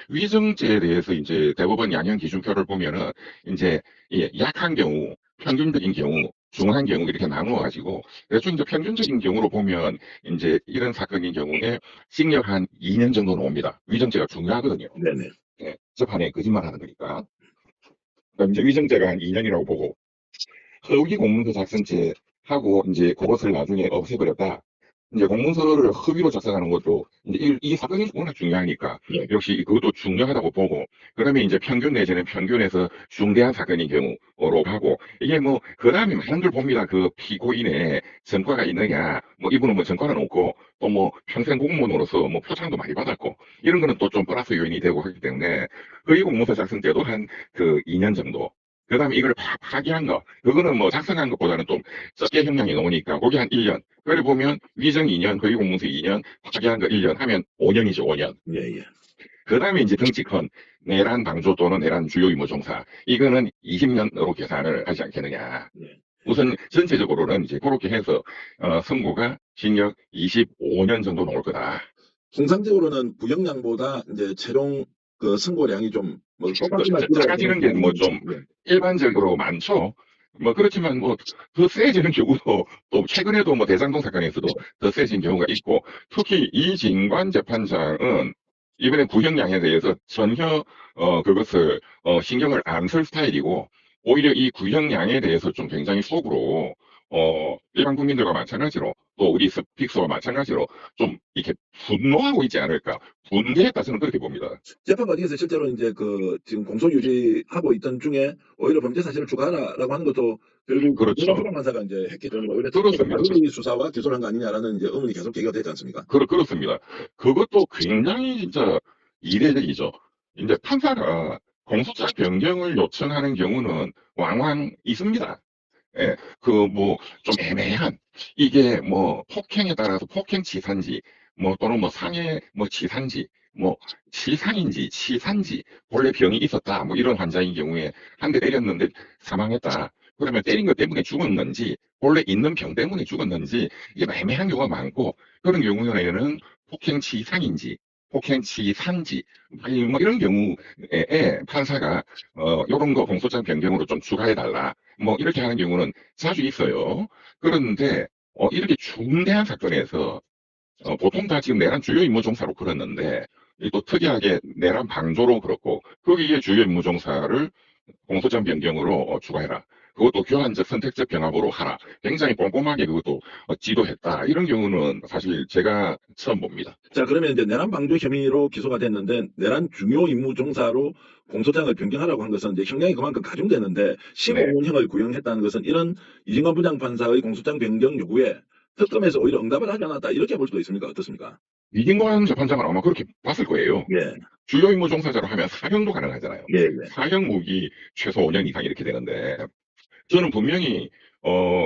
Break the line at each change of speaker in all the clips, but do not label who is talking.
위증죄에 대해서 이제 대법원 양형 기준표를 보면은 이제 이 약한 경우, 평균적인 경우, 중한 경우 이렇게 나누어 가지고 대충 이제 평균적인 경우로 보면 이제 이런 사건인 경우에 징역 한 2년 정도는 옵니다. 위증죄가 중요하거든요.
네네.
예, 재판에 거짓말하는 거니까. 그럼 이제 위증죄가 한 2년이라고 보고 허위 공문서 작성죄하고 이제 그것을 나중에 없애버렸다. 이제 공문서를 허위로 작성하는 것도 이제 이 사건이 워낙 중요하니까
네.
역시 그것도 중요하다고 보고 그다음에 이제 평균 내지는 평균에서 중대한 사건인 경우로 가고 이게 뭐 그다음에 많은 걸 봅니다. 그 피고인의 전과가 있느냐 뭐 이분은 뭐 전과는 없고 또 뭐 평생 공무원으로서 뭐 표창도 많이 받았고 이런 거는 또 좀 플러스 요인이 되고 하기 때문에 허위 공문서 작성죄도 한 그 2년 정도 그다음에 이걸 파기한 거 그거는 뭐 작성한 것보다는 좀 적게 형량이 나오니까 거기 한 1년 그래 보면 위정 2년 허위공문서 2년 파기한 거 1년 하면 5년이죠 5년
예, 예.
그 다음에 이제 등치컨 내란 방조 또는 내란 주요 임무 종사 이거는 20년으로 계산을 하지 않겠느냐
예.
우선 전체적으로는 이제 그렇게 해서 선고가 징역 25년 정도 나올 거다.
통상적으로는 구형량보다 이제 최종 그 선고량이 좀 뭐 똑같지만
작아지는 게 뭐 좀 일반적으로 많죠. 뭐 그렇지만 뭐 더 세지는 경우도 또 최근에도 뭐 대장동 사건에서도 더 세진 경우가 있고 특히 이진관 재판장은 이번에 구형량에 대해서 전혀 그것을 신경을 안 쓸 스타일이고 오히려 이 구형량에 대해서 좀 굉장히 속으로 일반 국민들과 마찬가지로 또 우리 스픽서와 마찬가지로 좀 이렇게 분노하고 있지 않을까 분개했다 저는 그렇게 봅니다.
재판 과정에서 실제로 이제 그 지금 공소 유지하고 있던 중에 오히려 범죄 사실을 추가하라라고 하는 것도 결국
그렇죠.
수장 판사가 이제 했기 때문에 오히려
그렇습니다.
자기 수사와 기소를 한 거 아니냐라는 이제 의문이 계속 제기가 되지 않습니까?
그렇습니다. 그것도 굉장히 진짜 이례적이죠. 이제 판사가 공소장 변경을 요청하는 경우는 왕왕 있습니다. 예, 그 뭐 좀 애매한 이게 뭐 폭행에 따라서 폭행치사인지 뭐 또는 뭐 상해 뭐 치사인지 뭐 치상인지 치사인지 본래 병이 있었다 뭐 이런 환자인 경우에 한 대 때렸는데 사망했다. 그러면 때린 것 때문에 죽었는지 본래 있는 병 때문에 죽었는지 이게 애매한 경우가 많고 그런 경우에는 폭행치상인지 폭행치사인지 아니 뭐 이런 경우에 판사가 이런 거 공소장 변경으로 좀 추가해 달라. 뭐 이렇게 하는 경우는 자주 있어요. 그런데 이렇게 중대한 사건에서 보통 다 지금 내란 주요 임무 종사로 그랬는데 또 특이하게 내란 방조로 그렇고 거기에 주요 임무 종사를 공소장 변경으로 추가해라. 그것도 교환적 선택적 병합으로 하라. 굉장히 꼼꼼하게 그것도 지도했다. 이런 경우는 사실 제가 처음 봅니다.
자, 그러면 이제 내란 방조 혐의로 기소가 됐는데 내란 중요 임무 종사로 공소장을 변경하라고 한 것은 이제 형량이 그만큼 가중되는데 15년형을 구형했다는 것은 이런 이진관 부장판사의 공소장 변경 요구에 특검에서 오히려 응답을 하지 않았다 이렇게 볼 수도 있습니까? 어떻습니까?
이진관 재판장은 아마 그렇게 봤을 거예요.
예,
주요 임무 종사자로 하면 사형도 가능하잖아요.
예, 예.
사형 무기 최소 5년 이상 이렇게 되는데 저는 분명히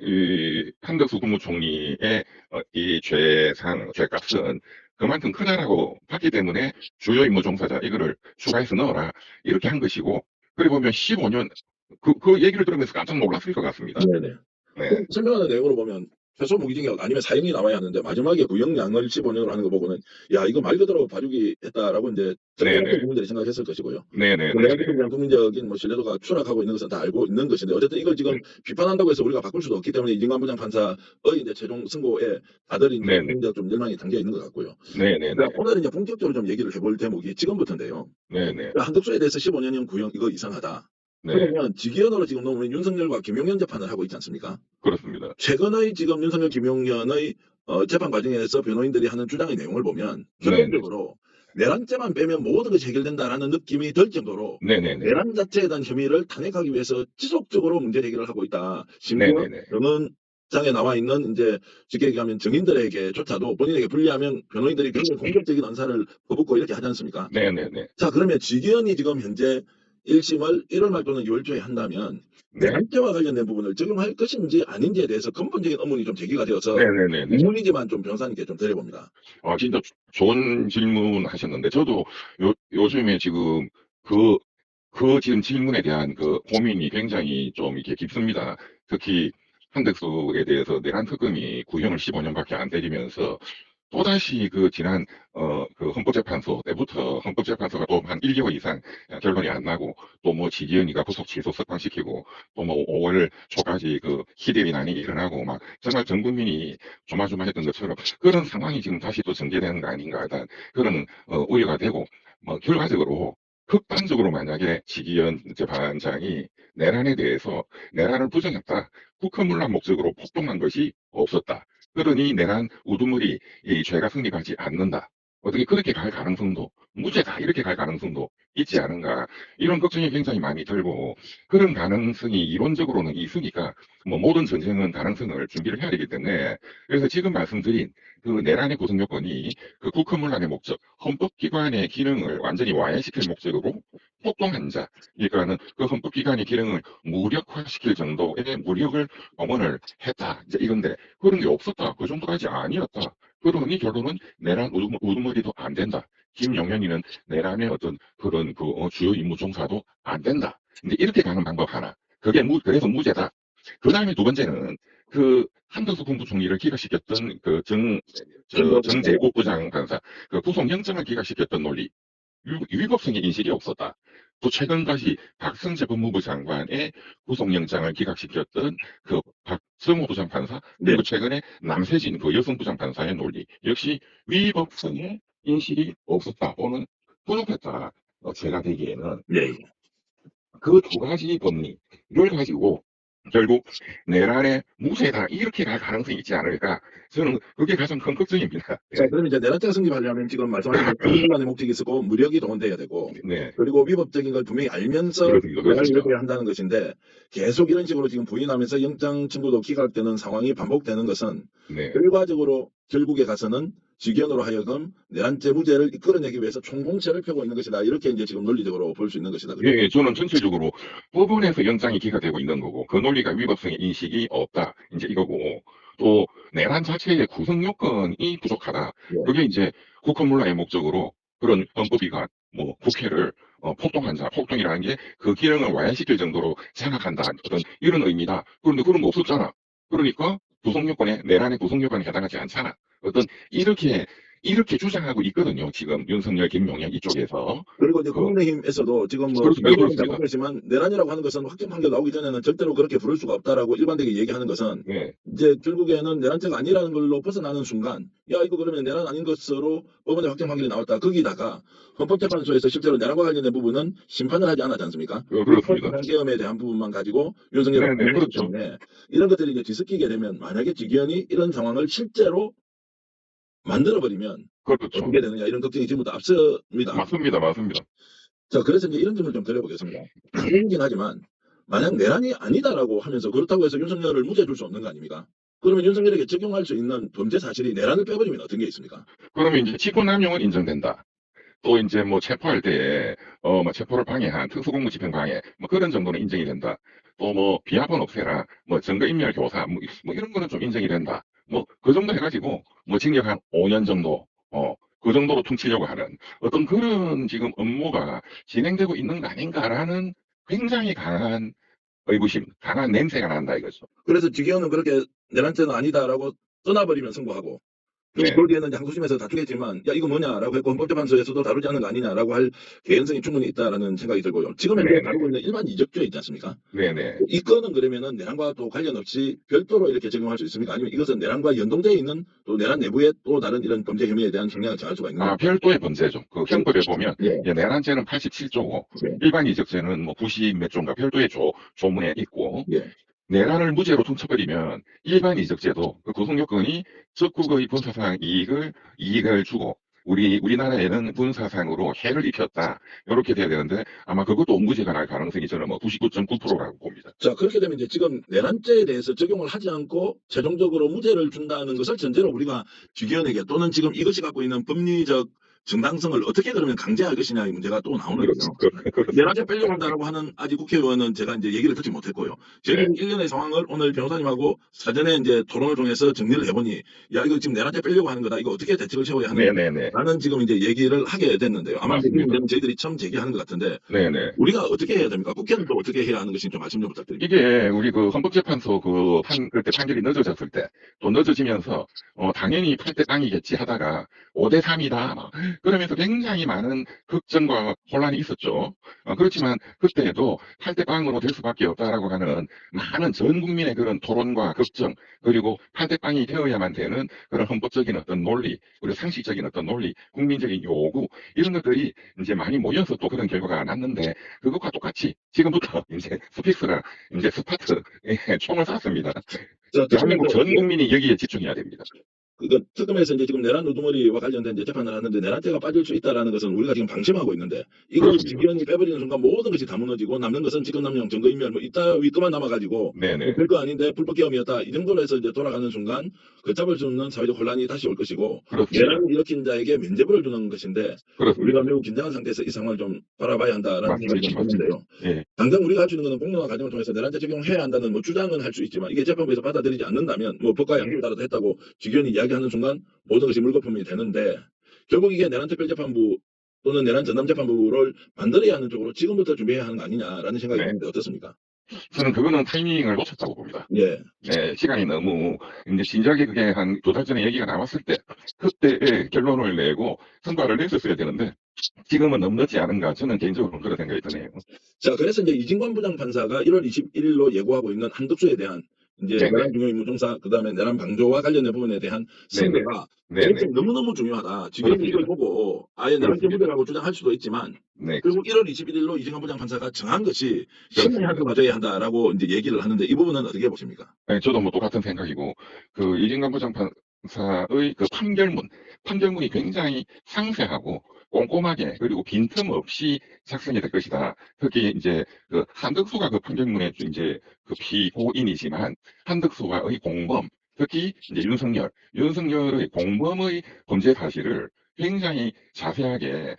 이 한덕수 국무총리의 이 죄값은 그만큼 크다라고 봤기 때문에 주요 임무 종사자 이거를 추가해서 넣어라 이렇게 한 것이고 그리고 보면 15년 그 얘기를 들으면서 깜짝 놀랐을 것 같습니다.
네네.
네.
설명하는 내용으로 보면 최소 무기징역 아니면 사형이 나와야 하는데 마지막에 구형량을 15년으로 하는 거 보고는 야 이거 말 그대로 봐주기 했다라고 이제
네네.
국민들이 생각했을 것이고요.
네네네.
내가 대한 국민적인 뭐 신뢰도가 추락하고 있는 것은 다 알고 있는 것인데 어쨌든 이걸 지금 비판한다고 해서 우리가 바꿀 수도 없기 때문에 이진관 부장 판사의 이제 최종 선고에 다들 이제
네네.
국민적 좀 열망이 담겨 있는 것 같고요.
네네네.
그러니까 오늘은 이제 본격적으로 좀 얘기를 해볼 대목이 지금부터인데요.
네네.
한덕수에 대해서 15년형 구형 이거 이상하다.
네.
그러면 직위원으로 지금 우리 윤석열과 김용현 재판을 하고 있지 않습니까?
그렇습니다.
최근의 지금 윤석열 김용현의 재판 과정에서 변호인들이 하는 주장의 내용을 보면 기본적으로 내란죄만 빼면 모든 것이 해결된다라는 느낌이 들 정도로
네네네.
내란 자체에 대한 혐의를 탄핵하기 위해서 지속적으로 문제 제기를 하고 있다. 심지어
네네네.
변호장에 나와 있는 이제 쉽게 얘기하면 증인들에게조차도 본인에게 불리하면 변호인들이 굉장히 공격적인 언사를 퍼붓고 이렇게 하지 않습니까?
네네네.
자, 그러면 직위원이 지금 현재 1심을 1월 말 또는 2월 초에 한다면
네.
내란죄와 관련된 부분을 적용할 것인지 아닌지에 대해서 근본적인 의문이 좀 제기가 되어서
네네네.
의문이지만 좀 변호사님께 좀 드려봅니다.
진짜 좋은 질문 하셨는데 저도 요즘에 지금 지금 질문에 대한 그 고민이 굉장히 좀 이렇게 깊습니다. 특히 한덕수에 대해서 내란 특검이 구형을 15년밖에 안 때리면서 또다시 그 지난 그 헌법재판소 때부터 헌법재판소가 또 한 1개월 이상 결론이 안 나고 또 뭐 지기현이가 구속 취소 석방시키고 또 뭐 5월 초까지 그 희대비난이 일어나고 막 정말 전 국민이 조마조마했던 것처럼 그런 상황이 지금 다시 또 전개되는 거 아닌가 하는 그런 우려가 되고 뭐 결과적으로 극단적으로 만약에 지기현 재판장이 내란에 대해서 내란을 부정했다. 국헌문란 목적으로 폭동한 것이 없었다. 그러니 내란 우두머리 이 죄가 성립하지 않는다. 어떻게 그렇게 갈 가능성도 무죄다 이렇게 갈 가능성도 있지 않은가 이런 걱정이 굉장히 많이 들고 그런 가능성이 이론적으로는 있으니까 뭐 모든 전쟁은 가능성을 준비를 해야 되기 때문에 그래서 지금 말씀드린 그 내란의 구성 요건이 그 국헌문란의 목적 헌법기관의 기능을 완전히 와해시킬 목적으로 폭동한 자 그러니까는 그 헌법기관의 기능을 무력화시킬 정도의 무력을 동원을 했다 이제 이건데 그런 게 없었다. 그 정도까지 아니었다. 그러니 결론은 내란 우두머리도 안 된다. 김용현이는 내란의 어떤 그런 그 주요 임무 종사도 안 된다. 근데 이렇게 가는 방법 하나. 그게 그래서 무죄다. 그 다음에 두 번째는 그 한덕수 국무총리를 기각시켰던 그 정재국 부장판사 그 구속영장을 기각시켰던 논리. 위법성의 인식이 없었다. 또 최근까지 박승재 법무부 장관의 구속영장을 기각시켰던 그 박성호 부장판사 그리고 최근에 남세진 그 여성 부장판사의 논리 역시 위법성의 인식이 없었다 또는 부족했다. 제가 되기에는
네.
그 두 가지 법리를 가지고 결국 내란의 무죄다 이렇게 갈 가능성이 있지 않을까 저는 그게 가장 큰 걱정입니다.
자, 그러면 이제 내란죄가 성립하려면 지금 말씀하신 국헌문란의 목적이 있었고 무력이 동원돼야 되고
네,
그리고 위법적인 걸 분명히 알면서
그렇습니다.
내란을
그렇습니다.
이렇게 한다는 것인데 계속 이런 식으로 지금 부인하면서 영장 청구도 기각되는 상황이 반복되는 것은
네.
결과적으로 결국에 가서는 직연으로 하여금 내란죄 무죄를 이끌어내기 위해서 총공세를 펴고 있는 것이다. 이렇게 이제 지금 논리적으로 볼 수 있는 것이다.
예, 예, 저는 전체적으로 법원에서 영장이 기각되고 있는 거고 그 논리가 위법성의 인식이 없다 이제 이거고 또 내란 자체의 구성 요건이 부족하다.
예.
그게 이제 국헌문란의 목적으로 그런 헌법기관 뭐 국회를 폭동한 자, 폭동이라는 게 그 기능을 와해시킬 정도로 생각한다 어떤 이런 의미다. 그런데 그런 거 없었잖아. 그러니까 구성 요건에 내란의 구성 요건에 해당하지 않잖아. 어떤 이렇게 주장하고 있거든요. 지금 윤석열, 김용현 이쪽에서.
그리고 이제
그
국민의힘에서도 지금 뭐
그렇습니다.
결국은
그렇습니다.
잘못했지만 내란이라고 하는 것은 확정 판결 나오기 전에는 절대로 그렇게 부를 수가 없다라고 일반되게 얘기하는 것은
네.
이제 결국에는 내란죄가 아니라는 걸로 벗어나는 순간 야 이거 그러면 내란 아닌 것으로 법원의 확정 판결이 나왔다. 거기다가 헌법재판소에서 실제로 내란과 관련된 부분은 심판을 하지 않았지 않습니까?
그렇습니다.
비상계엄에 대한 부분만 가지고 윤석열을
네, 그렇죠.
때문에 이런 것들이 이제 뒤섞이게 되면 만약에 직위원이 이런 상황을 실제로 만들어버리면
그렇죠.
어떻게 되느냐 이런 걱정이 지금부터 앞섭니다.
맞습니다. 맞습니다.
자, 그래서 이제 이런 질문을 좀 드려보겠습니다. 가능이긴 하지만 만약 내란이 아니다라고 하면서 그렇다고 해서 윤석열을 무죄 줄 수 없는 거 아닙니까? 그러면 윤석열에게 적용할 수 있는 범죄 사실이 내란을 빼버리면 어떤 게 있습니까?
그러면 이제 직권남용은 인정된다. 또 이제 뭐 체포할 때에 뭐 체포를 방해한 특수공무 집행 방해 뭐 그런 정도는 인정이 된다. 또 뭐 비합헌 없애라 뭐 증거인멸 교사 뭐 이런 거는 좀 인정이 된다. 뭐 그 정도 해가지고 뭐 징역 한 5년 정도 그 정도로 퉁치려고 하는 어떤 그런 지금 업무가 진행되고 있는 거 아닌가라는 굉장히 강한 의구심, 강한 냄새가 난다 이거죠.
그래서 직위원은 그렇게 내란죄는 아니다라고 떠나버리면 승부하고
네.
거기에는 항소심에서 다투겠지만 야 이거 뭐냐라고 했고 헌법재판소에서도 다루지 않는 거 아니냐라고 할 개연성이 충분히 있다라는 생각이 들고요. 지금 현재
네네.
다루고 있는 일반 이적죄 있지 않습니까?
네네.
이 건은 그러면은 내란과 또 관련 없이 별도로 이렇게 적용할 수 있습니까? 아니면 이것은 내란과 연동되어 있는 또 내란 내부의 또 다른 이런 범죄 혐의에 대한 성향을 정할 수가 있는
별도의 범죄죠. 그 형법에 보면
예.
내란죄는 87조고
예.
일반 이적죄는 뭐 90 몇 조인가 별도의 조문에 있고
예.
내란을 무죄로 퉁쳐버리면 일반 이적죄도 그 구성 요건이 적국의 군사상 이익을 주고 우리나라에는 군사상으로 해를 입혔다 이렇게 돼야 되는데 아마 그것도 무죄가 날 가능성이 저는 뭐 99.9%라고 봅니다.
자 그렇게 되면 이제 지금 내란죄에 대해서 적용을 하지 않고 최종적으로 무죄를 준다는 것을 전제로 우리가 직위원에게 또는 지금 이것이 갖고 있는 법리적 정당성을 어떻게 그러면 강제할 것이냐의 문제가 또 나오는데요.
그렇습니다.
내란죄 빼려고 한다라고 하는 아직 국회의원은 제가 이제 얘기를 듣지 못했고요. 저희는
네.
일련의 상황을 오늘 변호사님하고 사전에 이제 토론을 통해서 정리를 해보니, 야, 이거 지금 내란죄 빼려고 하는 거다. 이거 어떻게 대책을 세워야 하느냐.
네네네.
라는 지금 이제 얘기를 하게 됐는데요. 아마 이
맞습니다.
문제는 저희들이 처음 제기하는 것 같은데,
네네.
우리가 어떻게 해야 됩니까? 국회는 또 어떻게 해야 하는 것인지 좀 말씀 좀 부탁드립니다.
이게 우리 그 헌법재판소 그때 판결이 늦어졌을 때, 또 늦어지면서, 당연히 8대 땅이겠지 하다가 5대 3이다. 그러면서 굉장히 많은 걱정과 혼란이 있었죠. 그렇지만 그때도 8대 빵으로 될 수밖에 없다라고 하는 많은 전 국민의 그런 토론과 걱정, 그리고 8대 빵이 되어야만 되는 그런 헌법적인 어떤 논리, 그리고 상식적인 어떤 논리, 국민적인 요구, 이런 것들이 이제 많이 모여서 또 그런 결과가 났는데, 그것과 똑같이 지금부터 이제 스픽스가 이제 스타트 총을 쐈습니다.
자,
대한민국 전
특검에서,
국민이 여기에 집중해야 됩니다.
특검에서 이제 지금 내란 우두머리와 관련된 이제 재판을 하는데, 내란죄가 빠질 수 있다라는 것은 우리가 지금 방심하고 있는데, 이걸
그렇습니다.
직위원이 빼버리는 순간 모든 것이 다 무너지고 남는 것은 직권남용, 증거인멸 뭐 이따위 것만 남아가지고
네네.
별거 아닌데 불법계엄이었다 이 정도로 해서 이제 돌아가는 순간 걷잡을 수 없는 사회적 혼란이 다시 올 것이고,
그렇습니다.
내란을 일으킨 자에게 면죄부를 주는 것인데,
그렇습니다.
우리가 매우 긴장한 상태에서 이 상황을 좀 바라봐야 한다라는 생각이 좀 드는데요.
예.
당장 우리가 할 수 있는 것은 공론화 과정을 통해서 내란죄 적용해야 한다는 뭐 주장은 할 수 있지만, 이게 재판부에서 받아들이지 않는다면 뭐 법과 양심에 따라서 했다고 직위원이 이야기하는 순간 모든 것이 물거품이 되는데, 결국 이게 내란특별재판부 또는 내란 전담재판부를 만들어야 하는 쪽으로 지금부터 준비해야 하는 거 아니냐라는 생각이
네.
드는데 어떻습니까?
저는 그거는 타이밍을 놓쳤다고 봅니다.
예.
네, 시간이 너무 이제 진작에 그게 한 2달 전에 얘기가 나왔을 때 그때 결론을 내고 성과를 냈었어야 되는데 지금은 너무 늦지 않은가, 저는 개인적으로 그런 생각이 드네요.
자, 그래서 이제 이진관 부장판사가 1월 21일로 예고하고 있는 한덕수에 대한 이제
네네.
내란 중요임무종사, 그다음에 내란 방조와 관련된 부분에 대한 선거가
네네.
너무너무 중요하다. 지금 이걸 보고 아예 내란죄 무죄라고 주장할 수도 있지만,
네.
그리고 1월 21일로 이진관 부장판사가 정한 것이
그렇습니다.
신문이 한수 가져야 한다라고 이제 얘기를 하는데, 이 부분은 어떻게 보십니까?
네, 저도 뭐 똑같은 생각이고, 그 이진관 부장판사의 그 판결문이 굉장히 상세하고 꼼꼼하게, 그리고 빈틈없이 작성이 될 것이다. 특히 이제 그 한덕수가 그 판결문에 이제 그 피고인이지만 한덕수와의 공범, 특히 이제 윤석열의 공범의 범죄 사실을 굉장히 자세하게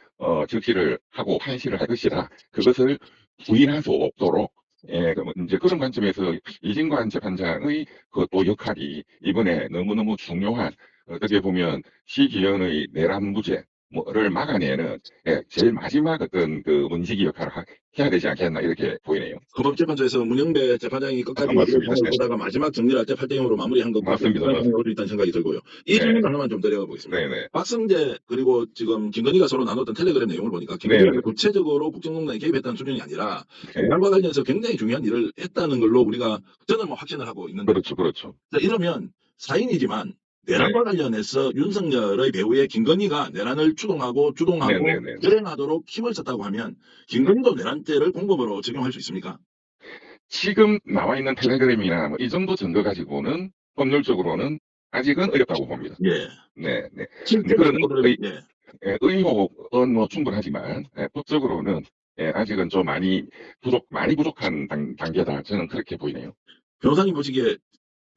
적시를 하고 판시를 할 것이다. 그것을 부인할 수 없도록, 예, 이제 그런 관점에서 이진관 재판장의 그 또 역할이 이번에 너무너무 중요한, 어떻게 보면 시기현의 내란 무죄를 막아내는, 예, 제일 마지막 어떤 그 문지기 역할을 해야 되지 않겠나, 이렇게 보이네요.
헌법재판소에서 문영배 재판장이 끝까지
맞습니다.
공을 보다가 마지막 정리를 할 때 8대 0으로 마무리한 것과
맞습니다.
올 수 있다는 생각이 들고요. 이
네.
질문 하나만 좀 드려가 보겠습니다.
네네.
박성재 그리고 지금 김건희가 서로 나눴던 텔레그램 내용을 보니까, 김건희가
네네.
구체적으로 국정농단에 개입했다는 수준이 아니라
네.
내란과 관련해서 굉장히 중요한 일을 했다는 걸로 우리가 저는 뭐 확신을 하고 있는데,
그렇죠.
자, 이러면 사인이지만 내란과 관련해서 윤석열의 배우의 김건희가 내란을 주동하고
네네네.
결행하도록 힘을 썼다고 하면, 김건희도 내란죄를 공범으로 적용할 수 있습니까?
지금 나와 있는 텔레그램이나 뭐 이 정도 증거 가지고는 법률적으로는 아직은 어렵다고 봅니다.
예.
네.
실제
그런
증거들은, 예.
의혹은 뭐 충분하지만, 법적으로는, 아직은 좀 많이 부족한 단계다. 저는 그렇게 보이네요.
변호사님 보시기에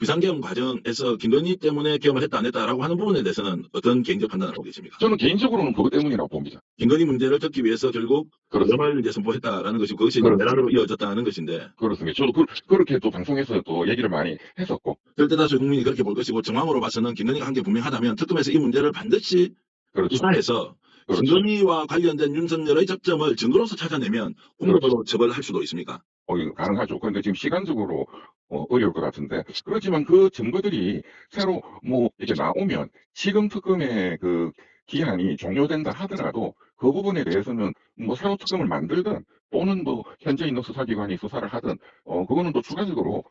비상계엄 과정에서 김건희 때문에 계엄을 했다 안 했다라고 하는 부분에 대해서는 어떤 개인적 판단을 하고 계십니까?
저는 개인적으로는 그것 때문이라고 봅니다.
김건희 문제를 덮기 위해서 결국
그렇습니다.
계엄을 이제 선포했다라는 것이, 그것이
그렇습니다.
내란으로 이어졌다는 것인데,
그렇습니다. 저도 그렇게 또 방송에서 또 얘기를 많이 했었고.
절대다수 국민이 그렇게 볼 것이고, 정황으로 봐서는 김건희가 한 게 분명하다면 특검에서 이 문제를 반드시
그렇죠.
조사해서
그렇죠.
김건희와 관련된 윤석열의 접점을 증거로서 찾아내면 공범으로 처벌할 수도 있습니까?
이거 가능하죠. 그런데 지금 시간적으로 어려울 것 같은데, 그렇지만 그 증거들이 새로 뭐 이렇게 나오면 지금 특검의 그 기한이 종료된다 하더라도 그 부분에 대해서는 뭐 새로 특검을 만들든 또는 뭐 현재 있는 수사기관이 수사를 하든 그거는 또 추가적으로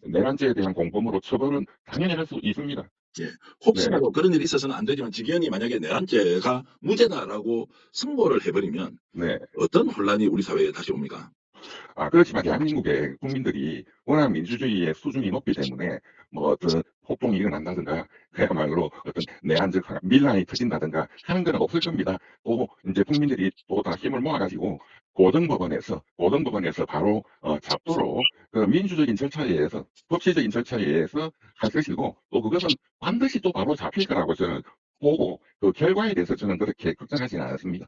내란죄에 대한 공범으로 처벌은 당연히 할 수 있습니다.
혹시라도 그런 일이 있어서는 안 되지만, 직위원이 만약에 내란죄가 무죄다라고 선고를 해버리면
네.
어떤 혼란이 우리 사회에 다시 옵니까?
그렇지만 대한민국의 국민들이 워낙 민주주의의 수준이 높기 때문에 뭐 어떤 폭동이 일어난다든가 그야말로 어떤 내란적 밀란이 터진다든가 하는 건 없을 겁니다. 또 이제 국민들이 또 다 힘을 모아가지고 고등법원에서 바로 잡도록 그 민주적인 절차에 의해서, 법치적인 절차에 의해서 할 것이고, 또 그것은 반드시 또 바로 잡힐 거라고 저는 보고 그 결과에 대해서 저는 그렇게 걱정하지는 않았습니다.